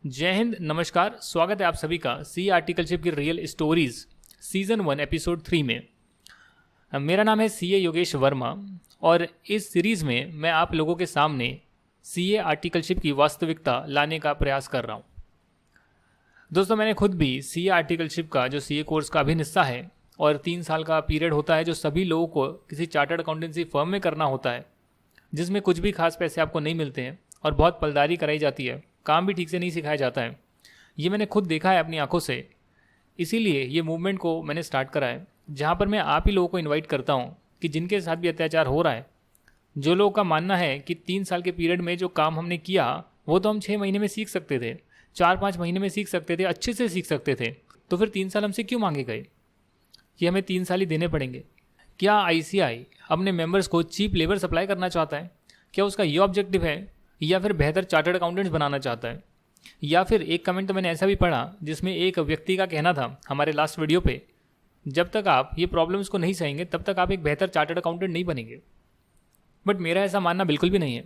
जय हिंद, नमस्कार। स्वागत है आप सभी का सी आर्टिकलशिप की रियल स्टोरीज सीजन 1 एपिसोड 3 में। मेरा नाम है सीए योगेश वर्मा और इस सीरीज़ में मैं आप लोगों के सामने सीए आर्टिकलशिप की वास्तविकता लाने का प्रयास कर रहा हूँ। दोस्तों, मैंने खुद भी सीए आर्टिकलशिप का जो सीए कोर्स का अभिन्न हिस्सा है और 3 साल का पीरियड होता है जो सभी लोगों को किसी चार्टर्ड अकाउंटेंसी फर्म में करना होता है, जिसमें कुछ भी खास पैसे आपको नहीं मिलते हैं और बहुत पलदारी कराई जाती है, काम भी ठीक से नहीं सिखाया जाता है। ये मैंने खुद देखा है अपनी आंखों से। इसीलिए ये मूवमेंट को मैंने स्टार्ट करा है, जहाँ पर मैं आप ही लोगों को इनवाइट करता हूँ कि जिनके साथ भी अत्याचार हो रहा है, जो लोगों का मानना है कि 3 साल के पीरियड में जो काम हमने किया वो तो हम 6 महीने में सीख सकते थे, 4-5 महीने में सीख सकते थे, अच्छे से सीख सकते थे, तो फिर 3 साल हमसे क्यों मांगे गए कि हमें 3 साल ही देने पड़ेंगे। क्या आईसीआई अपने मेंबर्स को चीप लेबर सप्लाई करना चाहता है? क्या उसका ये ऑब्जेक्टिव है, या फिर बेहतर चार्टर्ड अकाउंटेंट्स बनाना चाहता है? या फिर एक कमेंट तो मैंने ऐसा भी पढ़ा जिसमें एक व्यक्ति का कहना था हमारे लास्ट वीडियो पे, जब तक आप ये प्रॉब्लम्स को नहीं सहेंगे तब तक आप एक बेहतर चार्टर्ड अकाउंटेंट नहीं बनेंगे। बट मेरा ऐसा मानना बिल्कुल भी नहीं है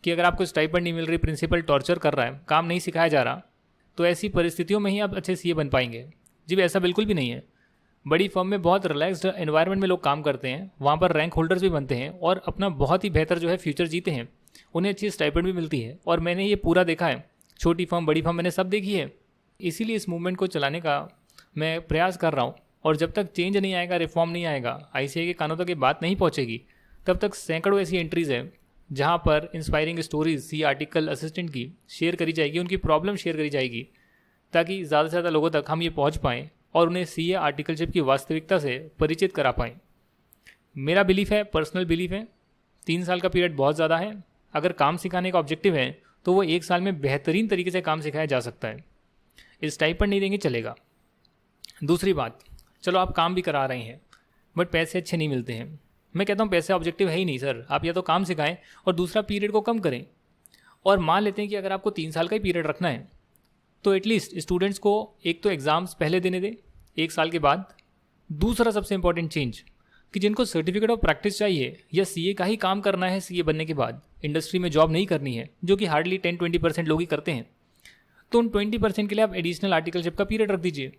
कि अगर आपको स्टाइपेंड नहीं मिल रही, प्रिंसिपल टॉर्चर कर रहा है, काम नहीं सिखाया जा रहा, तो ऐसी परिस्थितियों में ही आप अच्छे सीए बन पाएंगे। जी, ऐसा बिल्कुल भी नहीं है। बड़ी फर्म में बहुत रिलैक्स्ड एनवायरनमेंट में लोग काम करते हैं, वहाँ पर रैंक होल्डर्स भी बनते हैं और अपना बहुत ही बेहतर जो है फ्यूचर जीते हैं, उन्हें अच्छी स्टाइपेंड भी मिलती है। और मैंने ये पूरा देखा है, छोटी फर्म बड़ी फर्म मैंने सब देखी है। इसीलिए इस मूवमेंट को चलाने का मैं प्रयास कर रहा हूँ। और जब तक चेंज नहीं आएगा, रिफॉर्म नहीं आएगा, आईसीआई के कानों तक ये बात नहीं पहुँचेगी, तब तक सैकड़ों ऐसी एंट्रीज़ हैं जहाँ पर inspiring stories CA article assistant की शेयर करी जाएगी, उनकी प्रॉब्लम शेयर करी जाएगी, ताकि ज़्यादा से ज़्यादा लोगों तक हम ये पहुँच पाएँ और उन्हें सीए आर्टिकलशिप की वास्तविकता से परिचित करा पाएँ। मेरा बिलीफ है, पर्सनल बिलीफ है, 3 साल का पीरियड बहुत ज़्यादा है। अगर काम सिखाने का ऑब्जेक्टिव है तो वो 1 साल में बेहतरीन तरीके से काम सिखाया जा सकता है। स्टाइपेंड नहीं देंगे चलेगा। दूसरी बात, चलो आप काम भी करा रहे हैं बट पैसे अच्छे नहीं मिलते हैं। मैं कहता हूँ पैसे ऑब्जेक्टिव है ही नहीं सर। आप या तो काम सिखाएं और दूसरा पीरियड को कम करें। और मान लेते हैं कि अगर आपको 3 साल का ही पीरियड रखना है तो एटलीस्ट स्टूडेंट्स को एक तो एग्ज़ाम्स पहले देने दें 1 साल के बाद। दूसरा सबसे इंपॉर्टेंट चेंज कि जिनको सर्टिफिकेट ऑफ प्रैक्टिस चाहिए या सीए का ही काम करना है, सीए बनने के बाद इंडस्ट्री में जॉब नहीं करनी है, जो कि हार्डली 10-20% लोग ही करते हैं, तो उन 20% के लिए आप एडिशनल आर्टिकलशिप का पीरियड रख दीजिए।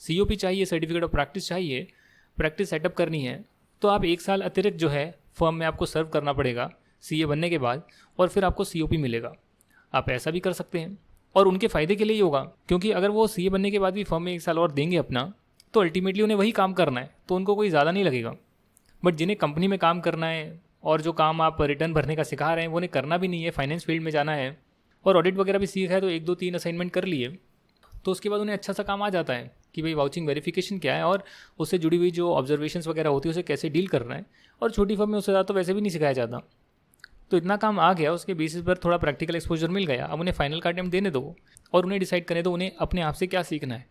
सीओपी चाहिए, सर्टिफिकेट ऑफ प्रैक्टिस चाहिए, प्रैक्टिस सेटअप करनी है, तो आप 1 साल अतिरिक्त जो है फर्म में आपको सर्व करना पड़ेगा सीए बनने के बाद, और फिर आपको सीओपी मिलेगा। आप ऐसा भी कर सकते हैं और उनके फ़ायदे के लिए ही होगा, क्योंकि अगर वो सीए बनने के बाद भी फर्म में 1 साल और देंगे अपना, तो अल्टीमेटली उन्हें वही काम करना है, तो उनको कोई ज़्यादा नहीं लगेगा। बट जिन्हें कंपनी में काम करना है और जो काम आप रिटर्न भरने का सिखा रहे हैं वो उन्हें करना भी नहीं है, फाइनेंस फील्ड में जाना है और ऑडिट वगैरह भी सीखा है, तो 1-2-3 असाइनमेंट कर लिए, तो उसके बाद उन्हें अच्छा सा काम आ जाता है कि भाई वाउचिंग वेरिफिकेशन क्या है और उससे जुड़ी हुई जो ऑब्जर्वेशंस वगैरह होती है उसे कैसे डील करना है। और छोटी फर्म में उससे ज़्यादा तो वैसे भी नहीं सिखाया जाता, तो इतना काम आ गया, उसके बेसिस पर थोड़ा प्रैक्टिकल एक्सपोजर मिल गया। अब उन्हें फाइनल का अटेम्प्ट देने दो और उन्हें डिसाइड करने दो उन्हें अपने आप से क्या सीखना है।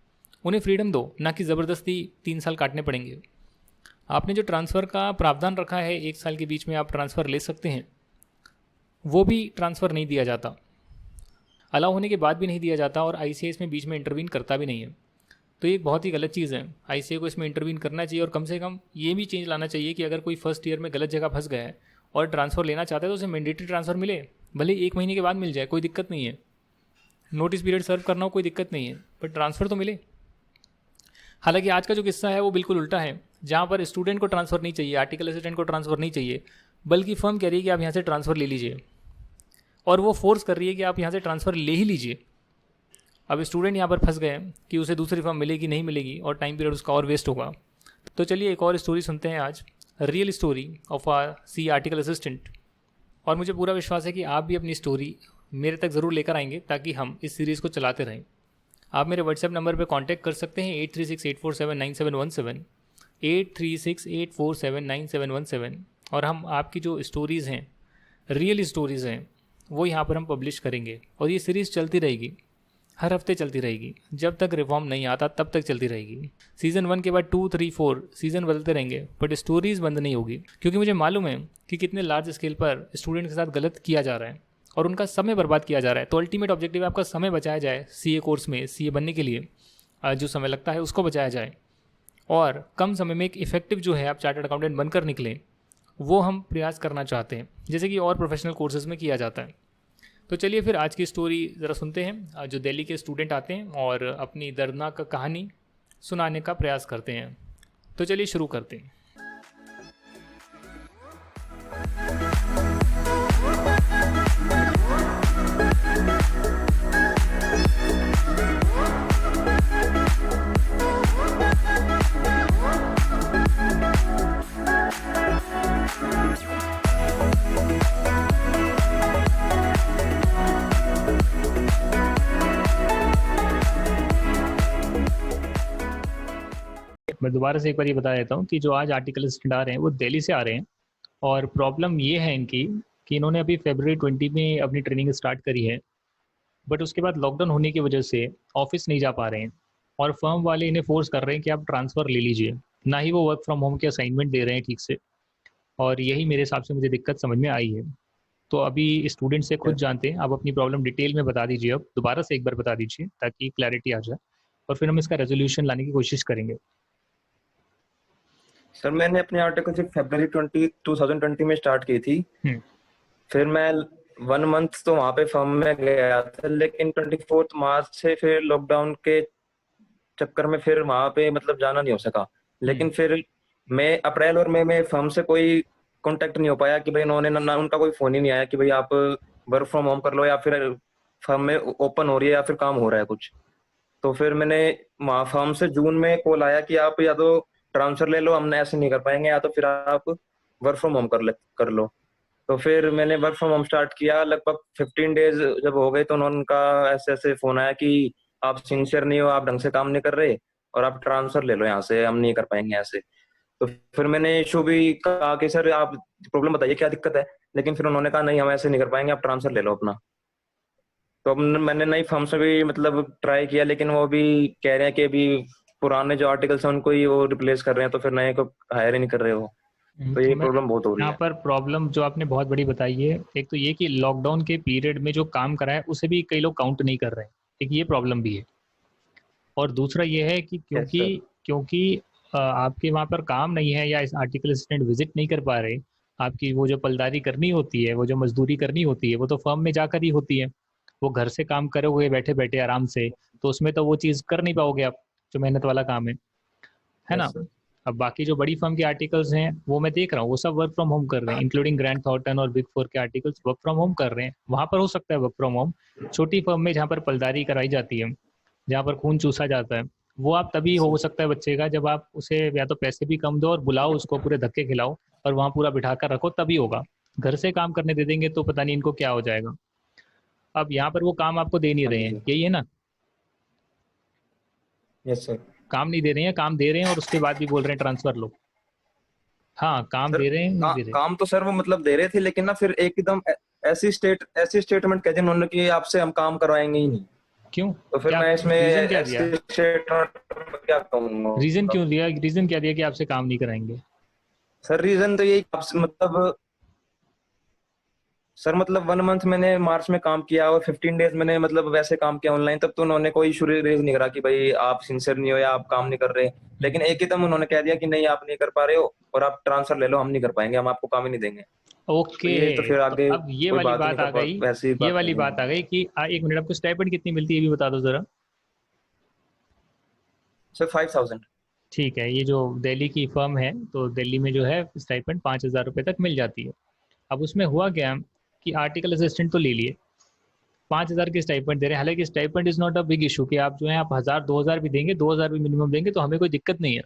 उन्हें फ्रीडम दो, ना कि ज़बरदस्ती 3 साल काटने पड़ेंगे। आपने जो ट्रांसफ़र का प्रावधान रखा है 1 साल के बीच में आप ट्रांसफ़र ले सकते हैं, वो भी ट्रांसफ़र नहीं दिया जाता, अलाउ होने के बाद भी नहीं दिया जाता, और आईसीआई इसमें बीच में इंटरवीन करता भी नहीं है। तो ये बहुत ही गलत चीज़ है। आईसीआई को इसमें इंटरवीन करना चाहिए और कम से कम ये भी चेंज लाना चाहिए कि अगर कोई फर्स्ट ईयर में गलत जगह फंस गया है और ट्रांसफ़र लेना चाहता है तो उसे मैंडेटरी ट्रांसफ़र मिले, भले 1 महीने के बाद मिल जाए, कोई दिक्कत नहीं है। नोटिस पीरियड सर्व करना हो कोई दिक्कत नहीं है, पर ट्रांसफ़र तो मिले। हालांकि आज का जो किस्सा है वो बिल्कुल उल्टा है, जहाँ पर स्टूडेंट को ट्रांसफ़र नहीं चाहिए, आर्टिकल असिस्टेंट को ट्रांसफ़र नहीं चाहिए, बल्कि फर्म कह रही है कि आप यहाँ से ट्रांसफ़र ले लीजिए, और वो फोर्स कर रही है कि आप यहाँ से ट्रांसफ़र ले ही लीजिए। अब स्टूडेंट यहाँ पर फंस गए कि उसे दूसरी फर्म मिलेगी नहीं मिलेगी, और टाइम पीरियड उसका और वेस्ट होगा। तो चलिए एक और स्टोरी सुनते हैं आज, real story of a CA article assistant. और मुझे पूरा विश्वास है कि आप भी अपनी स्टोरी मेरे तक ज़रूर लेकर आएंगे, ताकि हम इस सीरीज़ को चलाते रहें। आप मेरे व्हाट्सएप नंबर पर कॉन्टैक्ट कर सकते हैं 8368479717, 8368479717, और हम आपकी जो स्टोरीज़ हैं, रियल स्टोरीज़ हैं, वो यहाँ पर हम पब्लिश करेंगे। और ये सीरीज़ चलती रहेगी, हर हफ्ते चलती रहेगी, जब तक रिफॉर्म नहीं आता तब तक चलती रहेगी। सीज़न 1 के बाद 2, 3, 4 सीज़न बदलते रहेंगे, बट स्टोरीज़ बंद नहीं होगी, क्योंकि मुझे मालूम है कि कितने लार्ज स्केल पर स्टूडेंट के साथ गलत किया जा रहा है और उनका समय बर्बाद किया जा रहा है। तो अल्टीमेट ऑब्जेक्टिव है आपका समय बचाया जाए, सीए कोर्स में सीए बनने के लिए जो समय लगता है उसको बचाया जाए, और कम समय में एक इफेक्टिव जो है आप चार्टर्ड अकाउंटेंट बनकर निकलें, वो हम प्रयास करना चाहते हैं, जैसे कि और प्रोफेशनल कोर्सेज में किया जाता है। तो चलिए फिर आज की स्टोरी ज़रा सुनते हैं। जो दिल्ली के स्टूडेंट आते हैं और अपनी दर्दनाक कहानी सुनाने का प्रयास करते हैं। तो चलिए शुरू करते हैं। मैं दोबारा से एक बार ये बता देता हूँ कि जो आज आर्टिकल स्टूडेंट आ रहे हैं वो दिल्ली से आ रहे हैं और प्रॉब्लम ये है इनकी कि इन्होंने अभी February 20 में अपनी ट्रेनिंग स्टार्ट करी है, बट उसके बाद लॉकडाउन होने की वजह से ऑफिस नहीं जा पा रहे हैं और फर्म वाले इन्हें फोर्स कर रहे हैं कि आप ट्रांसफ़र ले लीजिए। ना ही वो वर्क फ्रॉम होम के असाइनमेंट दे रहे हैं ठीक से, और यही मेरे हिसाब से मुझे दिक्कत समझ में आई है। तो अभी स्टूडेंट से खुद जानते हैं, आप अपनी प्रॉब्लम डिटेल में बता दीजिए, अब दोबारा से एक बार बता दीजिए ताकि क्लैरिटी आ जाए और फिर हम इसका रेजोल्यूशन लाने की कोशिश करेंगे। सर मैंने अपनी आर्टिकलशिप February 2020 में स्टार्ट की थी। फिर मैं 1 मंथ तो वहाँ पे फर्म में गया था, लेकिन 24 मार्च से फिर लॉकडाउन के चक्कर में फिर वहाँ पे मतलब जाना नहीं हो सका। लेकिन फिर मैं अप्रैल और मई में फर्म से कोई कांटेक्ट नहीं हो पाया कि भाई उन्होंने ना उनका कोई फोन ही नहीं आया कि भाई आप वर्क फ्रॉम होम कर लो या फिर फर्म में ओपन हो रही है या फिर काम हो रहा है कुछ। तो फिर मैंने वहाँ फर्म से जून में कॉल आया कि आप या तो ट्रांसफर ले लो, हमने ऐसे नहीं कर पाएंगे, या तो फिर आप वर्क फ्रॉम होम कर लो। तो फिर मैंने वर्क फ्रॉम होम स्टार्ट किया। लगभग 15 डेज जब हो गए तो उनका ऐसे ऐसे फोन आया कि आप सिंसियर नहीं हो, आप ढंग से काम नहीं कर रहे और आप ट्रांसफर ले लो, यहाँ से हम नहीं कर पाएंगे ऐसे। तो फिर मैंने इशू भी कहा कि सर आप प्रॉब्लम बताइए क्या दिक्कत है, लेकिन फिर उन्होंने कहा नहीं हम ऐसे नहीं कर पाएंगे, आप ट्रांसफर ले लो अपना। तो अब मैंने नई फर्म से भी मतलब ट्राई किया, लेकिन वो भी कह रहे हैं कि अभी पुराने जो आर्टिकल्स हैं उनको ही वो रिप्लेस कर रहे हैं, तो फिर नए को हायर ही नहीं कर रहे हो। तो ये प्रॉब्लम बहुत हो रही यहाँ है। पर प्रॉब्लम जो आपने बहुत बड़ी बताई है, एक तो ये कि लॉकडाउन के पीरियड में जो काम करा है उसे भी कई लोग काउंट नहीं कर रहे हैं, एक ये प्रॉब्लम भी है। और दूसरा ये है कि यस क्योंकि सर। क्योंकि आपके वहाँ पर काम नहीं है या इस आर्टिकल असिस्टेंट विजिट नहीं कर पा रहे, आपकी वो जो पलदारी करनी होती है, वो जो मजदूरी करनी होती है, वो तो फर्म में जाकर ही होती है। वो घर से काम करोगे बैठे बैठे आराम से, तो उसमें तो वो चीज़ कर नहीं पाओगे आप, जो मेहनत वाला काम है ना। Yes sir. अब बाकी जो बड़ी फर्म के आर्टिकल्स हैं वो मैं देख रहा हूँ, वो सब वर्क फ्रॉम होम कर रहे हैं, इंक्लूडिंग ग्रैंड थॉर्टन और बिग फोर के आर्टिकल्स वर्क फ्रॉम होम कर रहे हैं। वहाँ पर हो सकता है वर्क फ्रॉम होम, छोटी फर्म में जहाँ पर पलदारी कराई जाती है, जहाँ पर खून चूसा जाता है, वो आप तभी हो सकता है बच्चे का जब आप उसे या तो पैसे भी कम दो और बुलाओ उसको, पूरे धक्के खिलाओ और वहाँ पूरा बिठा कर रखो, तभी होगा। घर से काम करने दे देंगे तो पता नहीं इनको क्या हो जाएगा। अब यहाँ पर वो काम आपको दे नहीं हाँ रहे जी हैं, सर। यही है ना। Yes sir. काम नहीं दे रहे हैं, काम दे रहे हैं और उसके बाद भी बोल रहे हैं ट्रांसफर लो। हाँ, काम सर दे रहे हैं, नहीं दे रहे। काम तो सर वो मतलब दे रहे थे, लेकिन ना फिर एकदम ऐसी स्टेटमेंट कह दी उन्होंने कि आपसे हम काम करवाएंगे ही नहीं। क्यों? तो फिर क्या मैं इसमें रीजन क्या दिया? ऐसी स्टेटमेंट क्या कहूँगा रीजन मतलब। क्यों दिया? रीजन क्या दिया कि आपसे काम नहीं कराएंगे? सर रीजन तो यही आपसे मतलब सर मतलब 1 मंथ मैंने मार्च में काम किया और 15 डेज मैंने मतलब वैसे काम किया ऑनलाइन, तब तो उन्होंने कोई इशू रेज नहीं करा कि भाई आप सिंसियर नहीं हो या आप काम नहीं कर रहे। लेकिन एक ही दम उन्होंने कह दिया कि नहीं आप नहीं कर पा रहे हो और आप ट्रांसफर ले लो, हम नहीं कर पाएंगे, हम आपको काम ही नहीं देंगे। तो ओके। ये तो फिर तो आगे अब ये कोई वाली बात ही बात नहीं आ कर पा, गई, वैसे ही ये बात वाली करनी बात है। आ गई कि एक मिनट, आपको स्टाइपेंड कितनी मिलती है ये भी बता दो जरा। सर 5000। ठीक है, ये जो दिल्ली की फर्म है, तो दिल्ली में जो है स्टाइपेंड 5,000 रुपये तक मिल जाती है। अब उसमें हुआ क्या कि आर्टिकल असिस्टेंट तो ले लिए, 5,000 की स्टाइपेंड दे रहे हैं। हालांकि stipend is not a big issue कि आप जो है आप 1,000 2,000 भी देंगे, 2,000 भी मिनिमम देंगे तो हमें कोई दिक्कत नहीं है।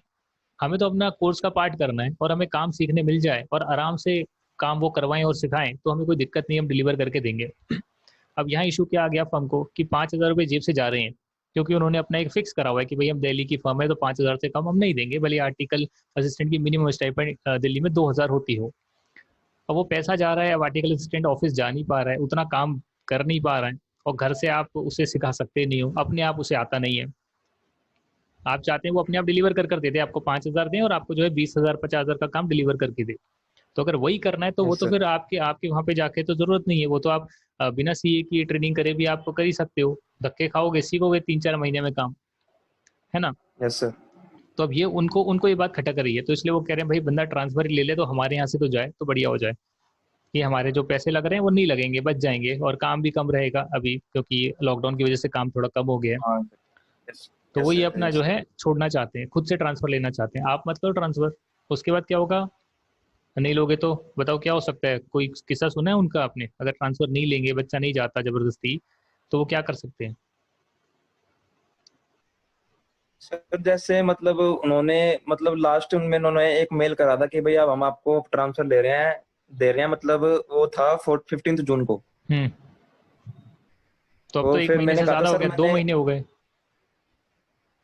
हमें तो अपना कोर्स का पार्ट करना है और हमें काम सीखने मिल जाए और आराम से काम वो करवाएं और सिखाएं तो हमें कोई दिक्कत नहीं, हम डिलीवर करके देंगे। अब यहाँ इशू क्या आ गया फर्म को कि 5,000 रुपये जेब से जा रहे हैं, क्योंकि उन्होंने अपना एक फिक्स करा हुआ है कि भाई हम दिल्ली की फर्म है तो 5,000 से कम हम नहीं देंगे, भले आर्टिकल असिस्टेंट की मिनिमम स्टाइपेंड दिल्ली में 2,000 होती हो। अब वो पैसा जा रहा है, अब आर्टिकल असिस्टेंट ऑफिस जा नहीं पा रहा है, उतना काम कर नहीं पा रहा है, और घर से आप उसे सिखा सकते नहीं हो, अपने आप उसे आता नहीं है। आप चाहते हैं वो अपने आप डिलीवर कर दे दे, आपको 5,000 दें और आपको जो है 20,000 50,000 का काम डिलीवर करके दे। तो अगर वही करना है तो वो यस तो सर। फिर आपके आपके वहाँ पे जाके तो जरूरत नहीं है, वो तो आप बिना सीए की ट्रेनिंग करे भी आप कर ही सकते हो, धक्के खाओगे सीखोगे 3 4 महीने में काम, है ना। Yes sir. तो अब ये उनको उनको ये बात खटक रही है, तो इसलिए वो कह रहे हैं भाई बंदा ट्रांसफर ले ले तो हमारे यहाँ से तो जाए तो बढ़िया हो जाए। कि हमारे जो पैसे लग रहे हैं वो नहीं लगेंगे, बच जाएंगे, और काम भी कम रहेगा अभी, क्योंकि लॉकडाउन की वजह से काम थोड़ा कम हो गया है। हाँ। यस। तो वो यस ये सर, अपना यस जो सर। है छोड़ना चाहते हैं, खुद से ट्रांसफर लेना चाहते हैं। आप मत करो ट्रांसफर, उसके बाद क्या होगा? नहीं लोगे तो बताओ क्या हो सकता है? कोई किस्सा सुना है उनका आपने? अगर ट्रांसफर नहीं लेंगे, बच्चा नहीं जाता जबरदस्ती, तो वो क्या कर सकते हैं? सर जैसे मतलब उन्होंने मतलब लास्ट में उन्होंने एक मेल करा था कि भैया हम आपको ट्रांसफर ले रहे हैं, दे रहे हैं, मतलब वो था 15 जून को। हम्म। तो अब तो तो एक फिर महीने मैंने से कहा था ज्यादा हो सर गया, दो मैंने, महीने हो गए।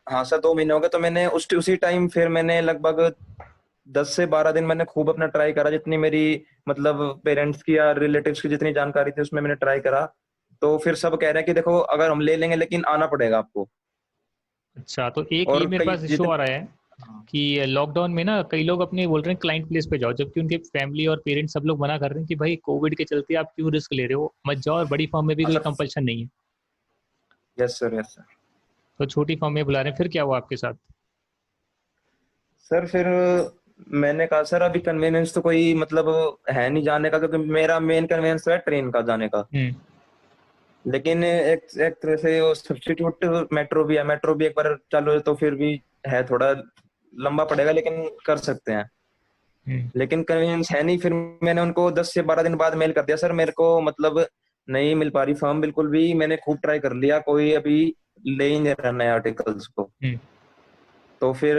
हाँ सर 2 महीने हो गए, तो मैंने उसी टाइम फिर मैंने लगभग 10 से 12 दिन मैंने खूब अपना ट्राई करा, जितनी मेरी मतलब पेरेंट्स की या रिलेटिव्स की जितनी जानकारी थी उसमें मैंने ट्राई करा। तो फिर सब कह रहे हैं कि देखो अगर हम ले लेंगे लेकिन आना पड़ेगा आपको। अच्छा, तो एक ये और मेरे कई पास इशू जितने, आ रहा है हाँ। कि लॉकडाउन में ना कई लोग अपने बोल रहे हैं क्लाइंट प्लेस पे जाओ, जबकि उनके फैमिली और पेरेंट्स सब लोग मना कर रहे हैं कि भाई कोविड के चलते आप क्यों रिस्क ले रहे हो, मत जाओ, और बड़ी फर्म में भी हाँ कोई सर। कंपल्शन नहीं है। Yes sir, yes sir. तो छोटी फर्म में बुला रहे हैं, फिर क्या हुआ आपके साथ? सर फिर मैंने कहा सर अभी कन्वीनियंस तो कोई मतलब है नहीं जाने का, क्योंकि मेरा मेन कन्वीनियंस है ट्रेन का जाने का। हम्म। लेकिन एक एक तरह से वो सब्स्टिट्यूट मेट्रो भी एक बार चालू है तो फिर भी है, थोड़ा लंबा पड़ेगा लेकिन कर सकते हैं। हम्म। लेकिन कन्वीनियंस है नहीं। फिर मैंने उनको 10 से 12 दिन बाद मेल कर दिया, सर मेरे को मतलब नहीं मिल पा रही फॉर्म बिल्कुल भी, मैंने खूब ट्राई कर लिया, कोई अभी ले ही नहीं रहा नए आर्टिकल्स को। हम्म। तो फिर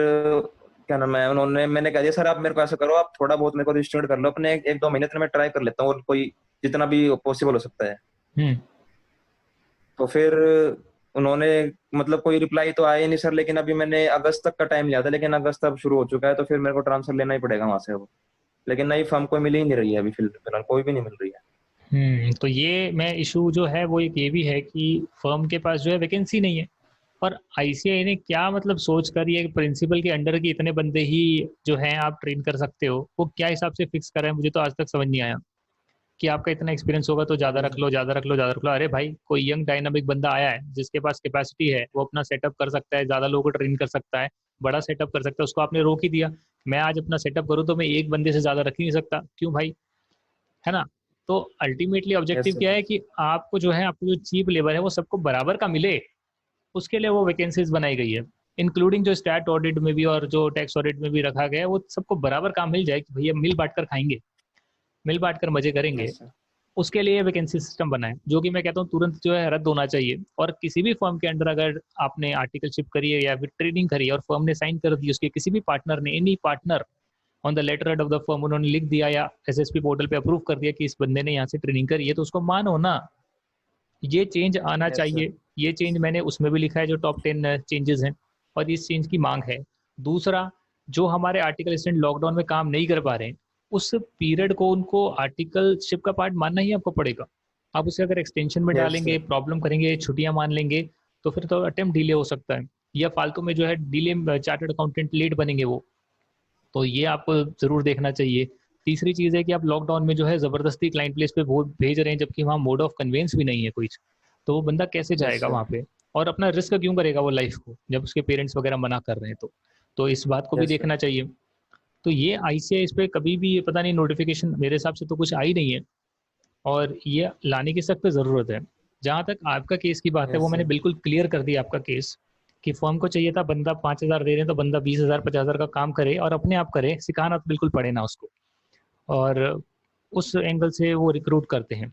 क्या नाम है, उन्होंने मैंने कह दिया सर आप मेरे को ऐसा करो, आप थोड़ा बहुत मेरे को रिस्ट्रिक्ट कर लो अपने 1-2 महीने तक, मैं ट्राई कर लेता हूँ और कोई जितना भी पॉसिबल हो सकता है। हम्म। तो फिर उन्होंने मतलब कोई रिप्लाई तो आया ही नहीं सर, लेकिन अभी मैंने अगस्त तक का टाइम लिया था, लेकिन अगस्त अब शुरू हो चुका है, तो फिर मेरे को ट्रांसफर लेना ही पड़ेगा वहां से वो। लेकिन नई फर्म कोई मिल ही नहीं रही है अभी, फिलहाल कोई भी नहीं मिल रही है। तो ये मैं इशू जो है वो एक ये भी है कि फर्म के पास जो है वैकेंसी नहीं है। और आईसीआई ने क्या मतलब सोच कर ये प्रिंसिपल के अंडर के इतने बंदे ही जो हैं आप ट्रेन कर सकते हो, वो क्या हिसाब से फिक्स कर रहे हैं, मुझे तो आज तक समझ नहीं आया। कि आपका इतना एक्सपीरियंस होगा तो ज्यादा अभी रख लो, ज्यादा रख लो, ज्यादा रख लो। अरे भाई, कोई यंग डायनामिक बंदा आया है जिसके पास कैपेसिटी है, वो अपना सेटअप कर सकता है, ज्यादा लोगों को ट्रेन कर सकता है, बड़ा सेटअप कर सकता है, उसको आपने रोक ही दिया। मैं आज अपना सेटअप करूँ तो मैं एक बंदे से ज्यादा रख ही नहीं सकता, क्यों भाई? है ना? तो अल्टीमेटली यस ऑब्जेक्टिव सर। क्या है कि आपको जो है, आपको जो चीप लेबर है वो सबको बराबर का मिले। उसके लिए वो वैकेंसीज बनाई गई है, इंक्लूडिंग जो स्टैट ऑडिट में भी और जो टैक्स ऑडिट में भी रखा गया है, वो सबको बराबर काम मिल जाए कि भैया मिल बांट कर खाएंगे, मिल बांट कर मजे करेंगे। Yes sir. उसके लिए वैकेंसी सिस्टम बना है, जो कि मैं कहता हूँ तुरंत जो है रद्द होना चाहिए। और किसी भी फर्म के अंडर अगर आपने आर्टिकलशिप करी है या फिर ट्रेनिंग करी है और फर्म ने साइन कर दी, उसके किसी भी पार्टनर ने, any partner on the letterhead of the firm, उन्होंने लिख दिया या एसएसपी पोर्टल पे अप्रूव कर दिया कि इस बंदे ने यहाँ से ट्रेनिंग करी है, तो उसको मानो ना। ये चेंज आना यस सर। चाहिए। ये चेंज मैंने उसमें भी लिखा है जो टॉप 10 चेंजेस हैं, और इस चेंज की मांग है। दूसरा, जो हमारे आर्टिकल स्टूडेंट लॉकडाउन में काम नहीं कर पा रहे हैं, उस पीरियड को उनको आर्टिकलशिप का पार्ट मानना ही आपको पड़ेगा। आप उसे अगर एक्सटेंशन में यस डालेंगे, सर। प्रॉब्लम करेंगे, छुट्टियां मान लेंगे, तो फिर तो अटेम्प्ट डिले हो सकता है, या फालतू में जो है डिले, चार्टर्ड अकाउंटेंट लेट बनेंगे वो। तो ये आपको जरूर देखना चाहिए। तीसरी चीज़ है कि आप लॉकडाउन में जो है जबरदस्ती क्लाइंट प्लेस पे भेज रहे हैं, जबकि वहाँ मोड ऑफ कन्वेंस भी नहीं है कोई। तो वो बंदा कैसे यस जाएगा सर। वहाँ पे? और अपना रिस्क क्यों करेगा वो लाइफ को, जब उसके पेरेंट्स वगैरह मना कर रहे हैं? तो इस बात को भी यस सर। देखना चाहिए। तो ये आईसीआई इस पे कभी भी ये पता नहीं, नोटिफिकेशन मेरे हिसाब से तो कुछ आई नहीं है, और ये लाने की सख्त ज़रूरत है। जहाँ तक आपका केस की बात है, वो यस मैंने सर। बिल्कुल क्लियर कर दिया आपका केस, कि फर्म को चाहिए था बंदा 5,000 दे रहे हैं तो बंदा 20,000 50,000 का काम करे, और अपने आप करे, सिखाना तो बिल्कुल पड़े ना उसको। और उस एंगल से वो रिक्रूट करते हैं।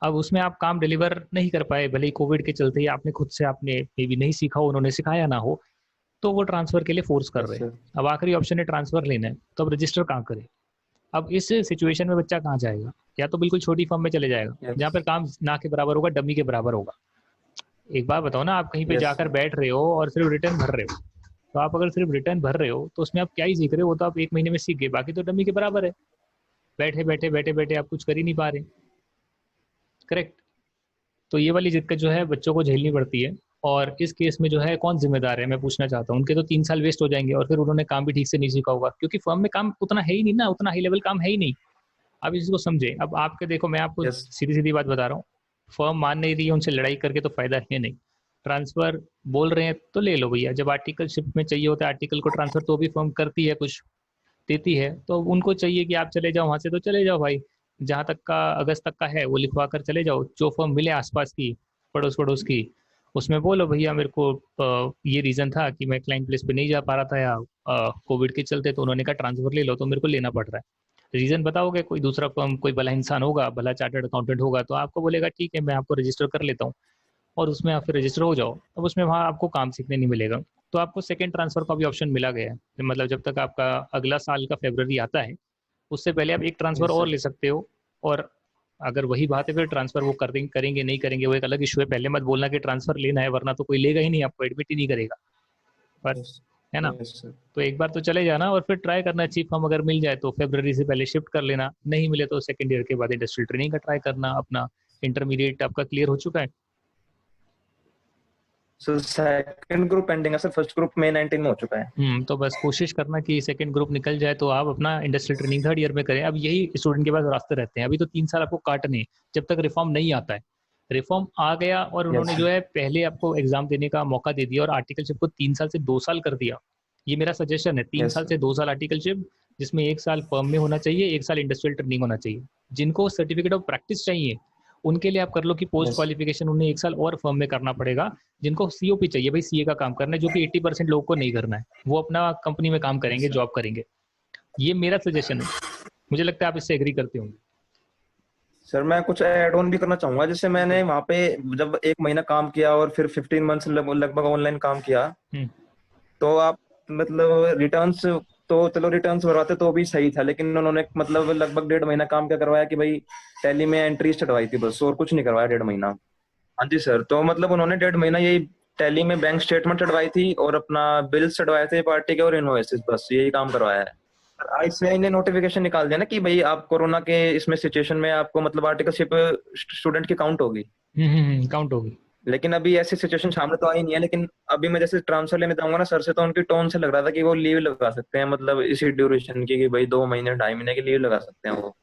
अब उसमें आप काम डिलीवर नहीं कर पाए, भले ही कोविड के चलते, या आपने खुद से आपने मे बी नहीं सीखा हो, उन्होंने सिखाया ना हो, तो वो ट्रांसफर के लिए फोर्स कर यस रहे हैं। सर। अब आखिरी ऑप्शन है ट्रांसफर लेना है, तो अब रजिस्टर कहाँ करें? अब इस सिचुएशन में बच्चा कहाँ जाएगा? या तो बिल्कुल छोटी फर्म में चले जाएगा जहाँ पर यस। काम ना के बराबर होगा, डमी के बराबर होगा। एक बात बताओ ना, आप कहीं पे यस जाकर सर। बैठ रहे हो और सिर्फ रिटर्न भर रहे हो, तो आप अगर सिर्फ रिटर्न भर रहे हो तो उसमें आप क्या ही सीख रहे हो? वो तो आप एक महीने में सीख गए, बाकी तो डमी के बराबर है। बैठे बैठे बैठे बैठे आप कुछ कर ही नहीं पा रहे। करेक्ट? तो ये वाली दिक्कत जो है बच्चों को झेलनी पड़ती है। और इस केस में जो है कौन जिम्मेदार है, मैं पूछना चाहता हूँ। उनके तो 3 साल वेस्ट हो जाएंगे, और फिर उन्होंने काम भी ठीक से नहीं सीखा होगा, क्योंकि फर्म में काम उतना है ही नहीं ना, उतना हाई लेवल काम है ही नहीं। अब इसको समझे। अब आपके देखो, मैं आपको यस। सीधी सीधी बात बता रहा हूँ, फर्म मान नहीं रही है, उनसे लड़ाई करके तो फायदा है नहीं। ट्रांसफर बोल रहे हैं तो ले लो भैया, जब आर्टिकलशिप में चाहिए होता है आर्टिकल को ट्रांसफर, तो भी फर्म करती है, कुछ देती है, तो उनको चाहिए कि आप चले जाओ वहां से, तो चले जाओ भाई। जहाँ तक का अगस्त तक का है वो लिखवा कर चले जाओ। जो फर्म मिले आसपास की, पड़ोस पड़ोस की, उसमें बोलो भैया मेरे को ये रीज़न था कि मैं क्लाइंट प्लेस पे नहीं जा पा रहा था, या कोविड के चलते, तो उन्होंने कहा ट्रांसफर ले लो, तो मेरे को लेना पड़ रहा है। रीज़न बताओगे, कोई दूसरा फर्म, कोई भला इंसान होगा, भला चार्टर्ड अकाउंटेंट होगा, तो आपको बोलेगा ठीक है मैं आपको रजिस्टर कर लेता हूँ, और उसमें आप फिर रजिस्टर हो जाओ। अब उसमें वहाँ आपको काम सीखने नहीं मिलेगा। तो आपको सेकेंड ट्रांसफर का भी ऑप्शन मिला गया है, मतलब जब तक आपका अगला साल का फेब्रवरी आता है, उससे पहले आप एक ट्रांसफर यस और सर। ले सकते हो। और अगर वही बात है, फिर ट्रांसफर वो कर देंगे, करेंगे नहीं करेंगे वो एक अलग इशू है। पहले मत बोलना कि ट्रांसफर लेना है, वरना तो कोई लेगा ही नहीं, आपको एडमिट ही नहीं करेगा। पर यस है ना। Yes sir. तो एक बार तो चले जाना, और फिर ट्राई करना, चीफ फॉर्म अगर मिल जाए तो फेब्रवरी से पहले शिफ्ट कर लेना, नहीं मिले तो सेकेंड ईयर के बाद इंडस्ट्रियल ट्रेनिंग का ट्राई करना। अपना इंटरमीडिएट आपका क्लियर हो चुका है? सर सेकंड ग्रुप पेंडिंग है सर, फर्स्ट ग्रुप में 19 में हो चुका है। तो बस कोशिश करना कि सेकंड ग्रुप निकल जाए, तो आप अपना इंडस्ट्रियल ट्रेनिंग थर्ड ईयर में करें। अब यही स्टूडेंट के पास रास्ते रहते हैं, अभी तो 3 साल आपको काटने हैं, जब तक रिफॉर्म नहीं आता है। रिफॉर्म आ गया और यस उन्होंने जो है पहले आपको एग्जाम देने का मौका दे दिया, और आर्टिकलशिप को 3 साल से 2 साल कर दिया। ये मेरा सजेशन है, तीन यस साल से 2 साल आर्टिकलशिप, जिसमें 1 साल फर्म में होना चाहिए, 1 साल इंडस्ट्रियल ट्रेनिंग होना चाहिए। जिनको सर्टिफिकेट ऑफ प्रैक्टिस चाहिए उनके लिए आप कर लो कि पोस्ट यस क्वालिफिकेशन उन्हें 1 साल और फर्म में करना पड़ेगा। जिनको सीओपी चाहिए, भाई सीए का काम करना है, जो कि 80% लोगों को नहीं करना है, वो अपना कंपनी में काम यस करेंगे, सर। जॉब करेंगे। ये मेरा सजेशन है, मुझे लगता है आप इससे एग्री करते होंगे। सर मैं कुछ ऐड ऑन भी करना चाहूंगा, जैसे मैंने बिल्कुल। वहाँ पे जब 1 महीना काम किया और फिर 15 मंथ्स लगभग ऑनलाइन काम किया, हम्म। तो आप मतलब रिटर्न्स, तो चलो रिटर्न्स भरवाते तो भी सही था, लेकिन उन्होंने मतलब लगभग 1.5 महीना काम क्या करवाया कि भाई टैली में एंट्रीज चढ़वाई थी बस, और कुछ नहीं करवाया 1.5 महीना। हाँ जी सर, तो मतलब उन्होंने 1.5 महीना यही टैली में बैंक स्टेटमेंट चढ़वाई थी और अपना बिल्स चढ़वाए थे पार्टी के और इनवॉइसेस, बस यही काम करवाया है। आईसीआई ने नोटिफिकेशन निकाल दिया ना कि भाई आप कोरोना के इसमें सिचुएशन में आपको मतलब आर्टिकलशिप स्टूडेंट की काउंट होगी। काउंट होगी। लेकिन अभी ऐसी सिचुएशन सामने तो आई नहीं है, लेकिन अभी मैं जैसे ट्रांसफर लेने जाऊंगा ना सर से, तो उनकी टोन से लग रहा था कि वो लीव लगा सकते हैं, मतलब इसी ड्यूरेशन की, कि भाई 2 महीने 2.5 महीने की लीव लगा सकते हैं वो।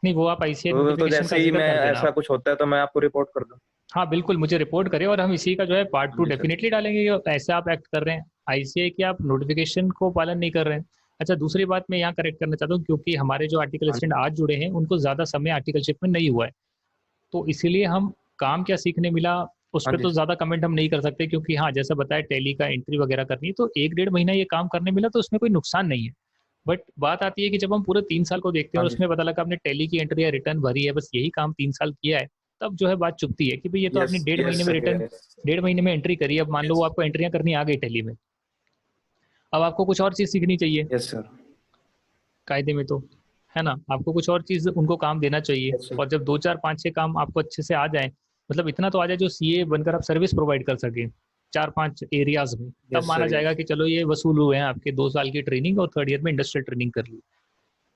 नहीं, वो आप आईसीआई तो नोटिफिकेशन का जैसे ही जिक्र मैं कर देना। ऐसा कुछ होता है तो मैं आपको रिपोर्ट कर दूँ। हाँ बिल्कुल, मुझे रिपोर्ट करें, और हम इसी का जो है पार्ट हाँ टू जी सर। डेफिनेटली डालेंगे कि ऐसा आप एक्ट कर रहे हैं आईसीआई की, आप नोटिफिकेशन को पालन नहीं कर रहे हैं। अच्छा, दूसरी बात मैं यहाँ करेक्ट करना चाहता हूँ, क्योंकि हमारे जो आर्टिकल हाँ स्टूडेंट आज जुड़े हैं उनको ज़्यादा समय आर्टिकलशिप में नहीं हुआ है, तो इसीलिए हम काम क्या सीखने मिला उस हाँ पर जी तो ज़्यादा कमेंट हम नहीं कर सकते, क्योंकि हाँ जैसा बताया टैली का एंट्री वगैरह करनी है, तो 1 डेढ़ महीना ये काम करने मिला तो उसमें कोई नुकसान नहीं है। बट बात आती है कि जब हम पूरे 3 साल को देखते हैं हाँ और जी। उसमें पता लगा आपने टैली की एंट्री या रिटर्न भरी है, बस यही काम 3 साल किया है, तब जो है बात चुभती है कि भाई ये तो यस आपने डेढ़ यस महीने में सर। रिटर्न, यस 1.5 महीने में एंट्री करी, अब मान लो वो आपको एंट्रियां करनी आ गई टैली में, अब आपको कुछ और चीज़ सीखनी चाहिए यस सर। कायदे में, तो है ना, आपको कुछ और चीज़ उनको काम देना चाहिए। Yes sir. और जब 2 4 5 6 काम आपको अच्छे से आ जाए, मतलब इतना तो आ जाए जो सीए बनकर आप सर्विस प्रोवाइड कर सके 4 5 एरियाज में, तब यस माना सर। जाएगा यस कि चलो ये वसूल हुए हैं आपके 2 साल की ट्रेनिंग, और थर्ड ईयर में इंडस्ट्रियल ट्रेनिंग कर ली।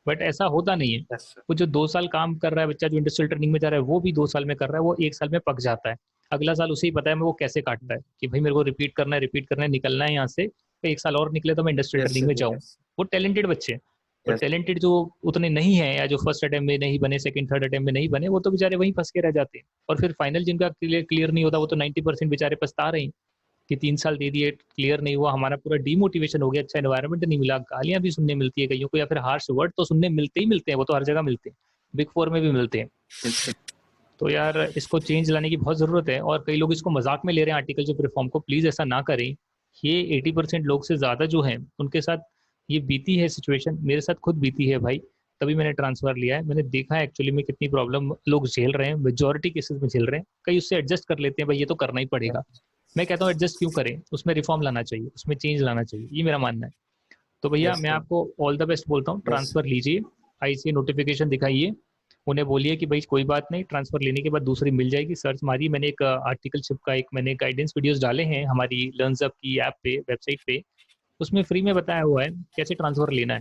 बट ऐसा होता नहीं है। Yes sir. वो जो 2 साल काम कर रहा है बच्चा, जो इंडस्ट्रियल ट्रेनिंग में जा रहा है, वो भी 2 साल में कर रहा है, वो 1 साल में पक जाता है। अगला साल उसे ही पता है मैं वो कैसे काटता है, कि भाई मेरे को रिपीट करना है, रिपीट करना है, निकलना है यहाँ से, तो 1 साल और निकले तो मैं इंडस्ट्रियल यस ट्रेनिंग में सर। जाऊँ। यस वो टैलेंटेड बच्चे हैं। तो यस टैलेंटेड जो उतने नहीं है, या जो फर्स्ट अटेम्प्ट में नहीं बने, सेकंड थर्ड अटेम्प्ट में नहीं बने, वो तो बेचारे वहीं फंस के रह जाते हैं। और फिर फाइनल जिनका क्लियर नहीं होता, वो तो 90% बेचारे पछता रहे हैं कि 3 साल दे दिए, क्लियर नहीं हुआ, हमारा पूरा डिमोटिवेशन हो गया, अच्छा एनवायरनमेंट नहीं मिला, गालियां भी सुनने मिलती है कईयों को, या फिर हार्श वर्ड तो सुनने मिलते ही मिलते हैं, वो तो हर जगह मिलते हैं, बिग फोर में भी मिलते हैं। यस तो यार इसको चेंज लाने की बहुत ज़रूरत है, और कई लोग इसको मजाक में ले रहे हैं आर्टिकलशिप रिफॉर्म को, प्लीज़ ऐसा ना करें। ये 80% लोग से ज़्यादा जो हैं उनके साथ ये बीती है सिचुएशन, मेरे साथ खुद बीती है भाई, तभी मैंने ट्रांसफ़र लिया है। मैंने देखा है एक्चुअली में कितनी प्रॉब्लम लोग झेल रहे हैं, मेजोरिटी केसेस में झेल रहे हैं, कई उससे एडजस्ट कर लेते हैं, भाई ये तो करना ही पड़ेगा। मैं कहता हूँ एडजस्ट क्यों करें, उसमें रिफॉर्म लाना चाहिए, उसमें चेंज लाना चाहिए, ये मेरा मानना है। तो भैया यस मैं सर। आपको ऑल द बेस्ट बोलता हूँ, यस ट्रांसफ़र लीजिए, आईसीए नोटिफिकेशन दिखाइए, उन्हें बोलिए कि भाई कोई बात नहीं, ट्रांसफ़र लेने के बाद दूसरी मिल जाएगी। सर्च मारिए, मैंने एक आर्टिकलशिप का एक मैंने गाइडेंस वीडियोस डाले हैं हमारी लर्नअप की ऐप पे, वेबसाइट पे, उसमें फ्री में बताया हुआ है कैसे ट्रांसफ़र लेना है,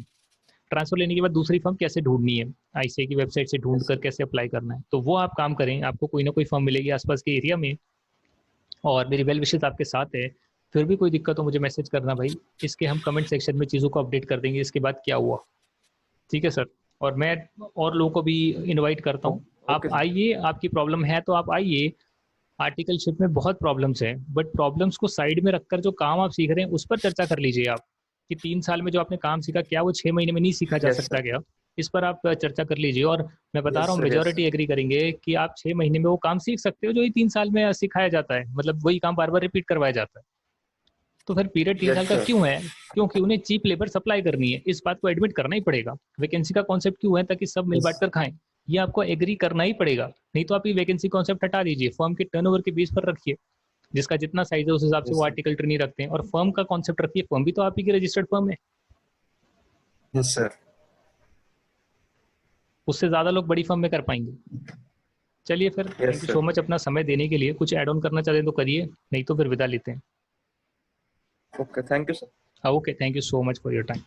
ट्रांसफ़र लेने के बाद दूसरी फर्म कैसे ढूंढनी है, आईसीए की वेबसाइट से ढूंढ यस कर सर। कैसे अप्लाई करना है, तो वो आप काम करें, आपको कोई ना कोई फर्म मिलेगी आसपास के एरिया में। और मेरी वेल विशेस आपके साथ है, फिर भी कोई दिक्कत हो मुझे मैसेज करना भाई, इसके हम कमेंट सेक्शन में चीज़ों को अपडेट कर देंगे इसके बाद क्या हुआ। ठीक है सर। और मैं और लोगों को भी इनवाइट करता हूँ, आप ओके सर। आइए, आपकी प्रॉब्लम है तो आप आइए। आर्टिकलशिप में बहुत प्रॉब्लम्स हैं, बट प्रॉब्लम्स को साइड में रखकर जो काम आप सीख रहे हैं उस पर चर्चा कर लीजिए आप, कि 3 साल में जो आपने काम सीखा क्या वो 6 महीने में नहीं सीखा जा यस सकता सर। क्या? इस पर आप चर्चा कर लीजिए। और मैं बता यस रहा हूँ सर, यस मेजोरिटी एग्री करेंगे कि आप 6 महीने में वो काम सीख सकते हो जो ये 3 साल में सिखाया जाता है, मतलब वही काम बार बार रिपीट करवाया जाता है। तो फिर पीरियड 3 साल यस का सर। क्यों है? क्योंकि उन्हें चीप लेबर सप्लाई करनी है, इस बात को एडमिट करना ही पड़ेगा। वैकेंसी का कॉन्सेप्ट क्यों है? ताकि सब मिल यस बांट कर खाएं। ये आपको एग्री करना ही पड़ेगा, नहीं तो आप ये वैकेंसी कॉन्सेप्ट हटा दीजिए, फर्म के टर्नओवर के बेस पर रखिए। जिसका जितना साइज है उस हिसाब से वो यस आर्टिकल ट्रेनी रखते हैं, और फर्म का कॉन्सेप्ट रखिए, फर्म भी तो आप ही की रजिस्टर्ड फर्म है। Yes sir. उससे ज्यादा लोग बड़ी फर्म में कर पाएंगे। चलिए फिर, thank yes you so sir. Much अपना समय देने के लिए। कुछ ऐड ऑन करना चाहते हैं तो करिए, नहीं तो फिर विदा लेते हैं। Okay, thank you sir. Okay, thank you so much for your time.